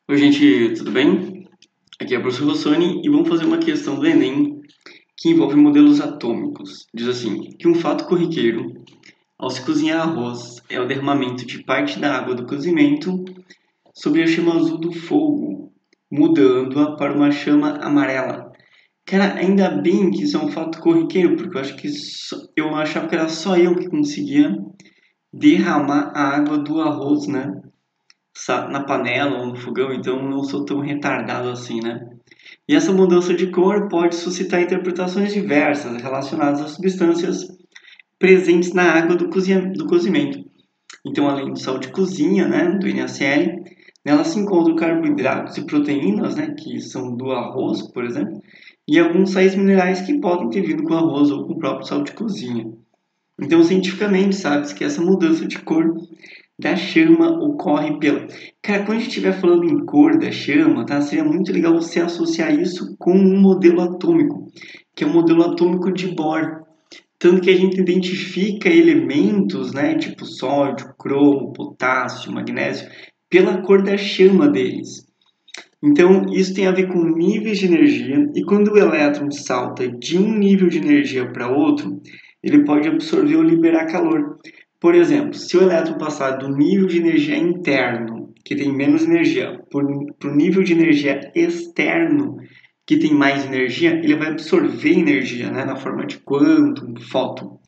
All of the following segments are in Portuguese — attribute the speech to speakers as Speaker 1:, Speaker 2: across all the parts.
Speaker 1: Oi, gente, tudo bem? Aqui é o professor Rossoni e vamos fazer uma questão do Enem que envolve modelos atômicos. Diz assim, que um fato corriqueiro ao se cozinhar arroz é o derramamento de parte da água do cozimento sobre a chama azul do fogo, mudando-a para uma chama amarela. Cara, ainda bem que isso é um fato corriqueiro, porque eu acho que eu achava que era só eu que conseguia derramar a água do arroz, né? Na panela ou no fogão, então eu não sou tão retardado assim, né? E essa mudança de cor pode suscitar interpretações diversas relacionadas às substâncias presentes na água do cozimento. Então, além do sal de cozinha, né, do NaCl, nela se encontram carboidratos e proteínas, né, que são do arroz, por exemplo, e alguns sais minerais que podem ter vindo com o arroz ou com o próprio sal de cozinha. Então, cientificamente, sabe-se que essa mudança de cor da chama ocorre pela. Cara, quando a gente estiver falando em cor da chama, tá? Seria muito legal você associar isso com um modelo atômico, que é o modelo atômico de Bohr. Tanto que a gente identifica elementos, né, tipo sódio, cromo, potássio, magnésio, pela cor da chama deles. Então, isso tem a ver com níveis de energia, e quando o elétron salta de um nível de energia para outro, ele pode absorver ou liberar calor. Por exemplo, se o elétron passar do nível de energia interno, que tem menos energia, para o nível de energia externo, que tem mais energia, ele vai absorver energia, né, na forma de quantum, fóton.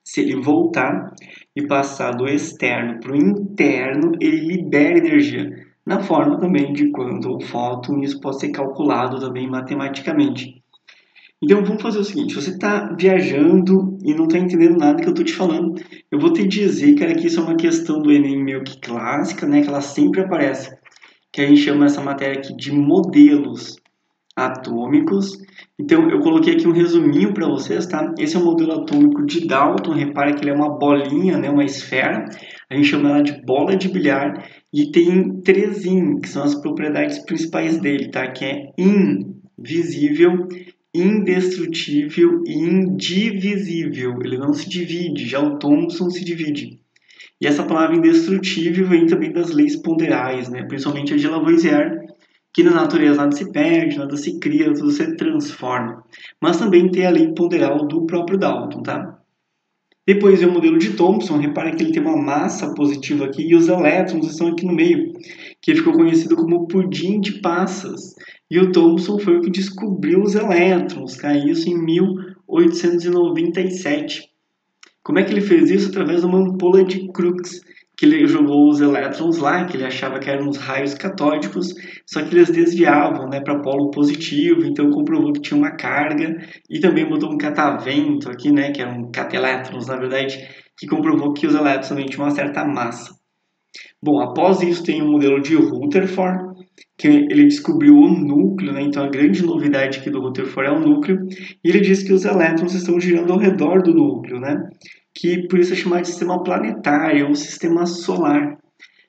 Speaker 1: Se ele voltar e passar do externo para o interno, ele libera energia, na forma também de quantum ou fóton, e isso pode ser calculado também matematicamente. Então vamos fazer o seguinte, você está viajando e não está entendendo nada que eu estou te falando, eu vou te dizer, cara, que isso é uma questão do Enem meio que clássica, né, que ela sempre aparece, que a gente chama essa matéria aqui de modelos atômicos. Então eu coloquei aqui um resuminho para vocês, tá? Esse é o modelo atômico de Dalton, repara que ele é uma bolinha, né, uma esfera, a gente chama ela de bola de bilhar, e tem três in, que são as propriedades principais dele, tá? Que é invisível, indestrutível e indivisível. Ele não se divide, já o Thomson se divide. E essa palavra indestrutível vem também das leis ponderais, né? Principalmente a de Lavoisier, que na natureza nada se perde, nada se cria, tudo se transforma. Mas também tem a lei ponderal do próprio Dalton, tá? Depois vem o modelo de Thomson, repara que ele tem uma massa positiva aqui e os elétrons estão aqui no meio, que ficou conhecido como pudim de passas. E o Thomson foi o que descobriu os elétrons, tá? Isso em 1897. Como é que ele fez isso? Através de uma ampola de Crookes, que ele jogou os elétrons lá, que ele achava que eram os raios catódicos, só que eles desviavam, né, para polo positivo, então comprovou que tinha uma carga, e também botou um catavento aqui, né, que eram catelétrons, na verdade, que comprovou que os elétrons também tinham uma certa massa. Bom, após isso tem o modelo de Rutherford, que ele descobriu o núcleo, né? Então a grande novidade aqui do Rutherford é o núcleo, e ele diz que os elétrons estão girando ao redor do núcleo, né? Que por isso é chamado de sistema planetário ou sistema solar.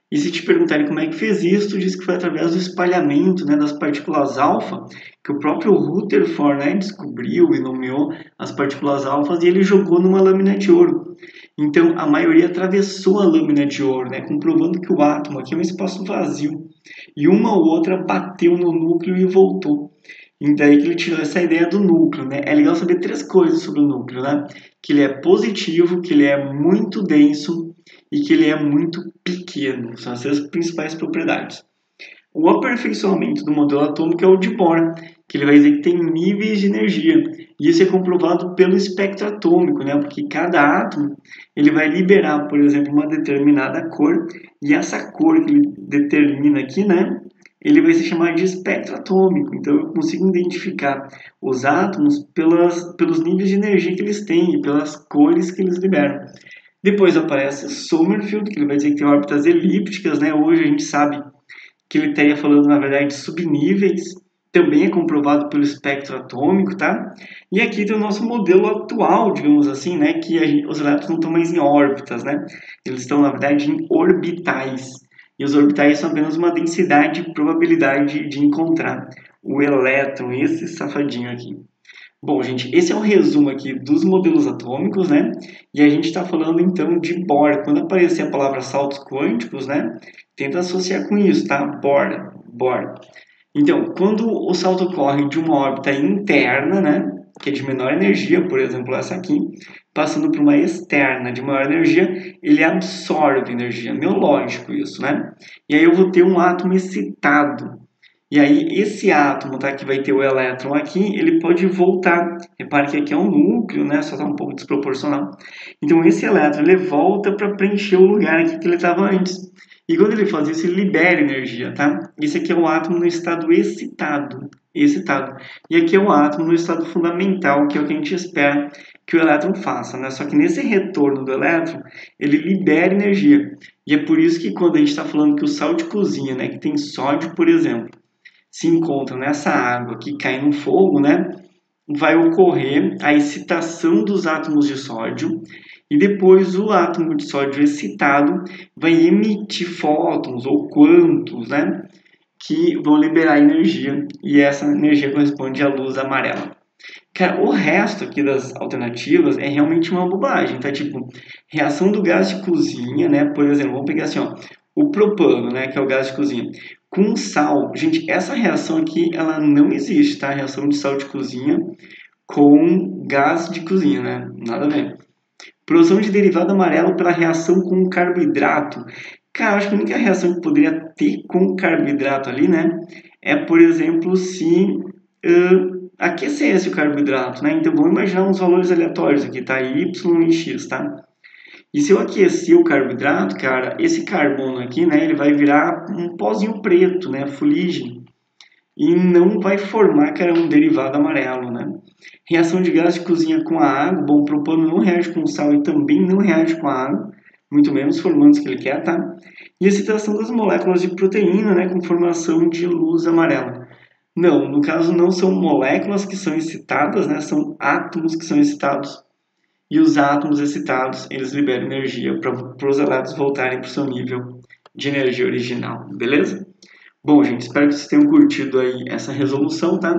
Speaker 1: E se te perguntarem como é que fez isso, tu diz que foi através do espalhamento, né, das partículas alfa, que o próprio Rutherford, né, descobriu e nomeou as partículas alfas e ele jogou numa lâmina de ouro. Então a maioria atravessou a lâmina de ouro, né, comprovando que o átomo aqui é um espaço vazio. E uma ou outra bateu no núcleo e voltou. E daí que ele tirou essa ideia do núcleo, né? É legal saber três coisas sobre o núcleo, né? Que ele é positivo, que ele é muito denso e que ele é muito pequeno. São essas as principais propriedades. O aperfeiçoamento do modelo atômico é o de Bohr, que ele vai dizer que tem níveis de energia. E isso é comprovado pelo espectro atômico, né? Porque cada átomo ele vai liberar, por exemplo, uma determinada cor, e essa cor que ele determina aqui, né? Ele vai se chamar de espectro atômico. Então eu consigo identificar os átomos pelos níveis de energia que eles têm e pelas cores que eles liberam. Depois aparece Sommerfeld, que ele vai dizer que tem órbitas elípticas, né? Hoje a gente sabe que ele estaria falando, na verdade, de subníveis, também é comprovado pelo espectro atômico, tá? E aqui tem o nosso modelo atual, digamos assim, né? Que os elétrons não estão mais em órbitas, né? Eles estão, na verdade, em orbitais. E os orbitais são apenas uma densidade e probabilidade de encontrar o elétron, esse safadinho aqui. Bom, gente, esse é um resumo aqui dos modelos atômicos, né? E a gente está falando então de Bohr. Quando aparecer a palavra saltos quânticos, né? Tenta associar com isso, tá? Bohr, Bohr. Então, quando o salto ocorre de uma órbita interna, né, que é de menor energia, por exemplo, essa aqui, passando por uma externa de maior energia, ele absorve energia. Meio lógico isso, né? E aí eu vou ter um átomo excitado. E aí esse átomo, tá, que vai ter o elétron aqui, ele pode voltar. Repare que aqui é um núcleo, né? Só está um pouco desproporcional. Então esse elétron, ele volta para preencher o lugar aqui que ele estava antes. E quando ele faz isso, ele libera energia, tá? Esse aqui é o átomo no estado excitado. E aqui é o átomo no estado fundamental, que é o que a gente espera que o elétron faça, né? Só que nesse retorno do elétron, ele libera energia. E é por isso que quando a gente está falando que o sal de cozinha, né, que tem sódio, por exemplo, se encontra nessa água que cai no fogo, né, vai ocorrer a excitação dos átomos de sódio e depois o átomo de sódio excitado vai emitir fótons ou quantos, né, que vão liberar energia e essa energia corresponde à luz amarela. Cara, o resto aqui das alternativas é realmente uma bobagem, tá? Tipo, reação do gás de cozinha, né? Por exemplo, vamos pegar assim, ó, o propano, né, que é o gás de cozinha, com sal. Gente, essa reação aqui, ela não existe, tá? Reação de sal de cozinha com gás de cozinha, né? Nada a ver. Produção de derivado amarelo pela reação com carboidrato. Cara, acho que a única reação que poderia ter com carboidrato ali, né, é, por exemplo, se aquecesse o carboidrato, né? Então, vamos imaginar uns valores aleatórios aqui, tá? Y e X, tá? E se eu aquecer o carboidrato, cara, esse carbono aqui, né, ele vai virar um pozinho preto, né, fuligem, e não vai formar, cara, um derivado amarelo, né? Reação de gás de cozinha com a água, bom, o propano não reage com sal e também não reage com a água, muito menos formando o que ele quer, tá? E a excitação das moléculas de proteína, né, com formação de luz amarela. Não, no caso não são moléculas que são excitadas, né, são átomos que são excitados. E os átomos excitados, eles liberam energia para os elétrons voltarem para o seu nível de energia original, beleza? Bom, gente, espero que vocês tenham curtido aí essa resolução, tá?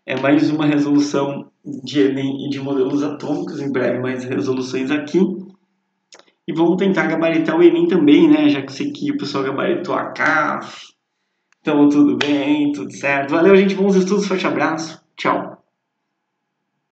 Speaker 1: É mais uma resolução de Enem e de modelos atômicos, em breve mais resoluções aqui. E vamos tentar gabaritar o Enem também, né? Já que eu sei que o pessoal gabaritou a CAF. Então, tudo bem, tudo certo. Valeu, gente, bons estudos, forte abraço, tchau!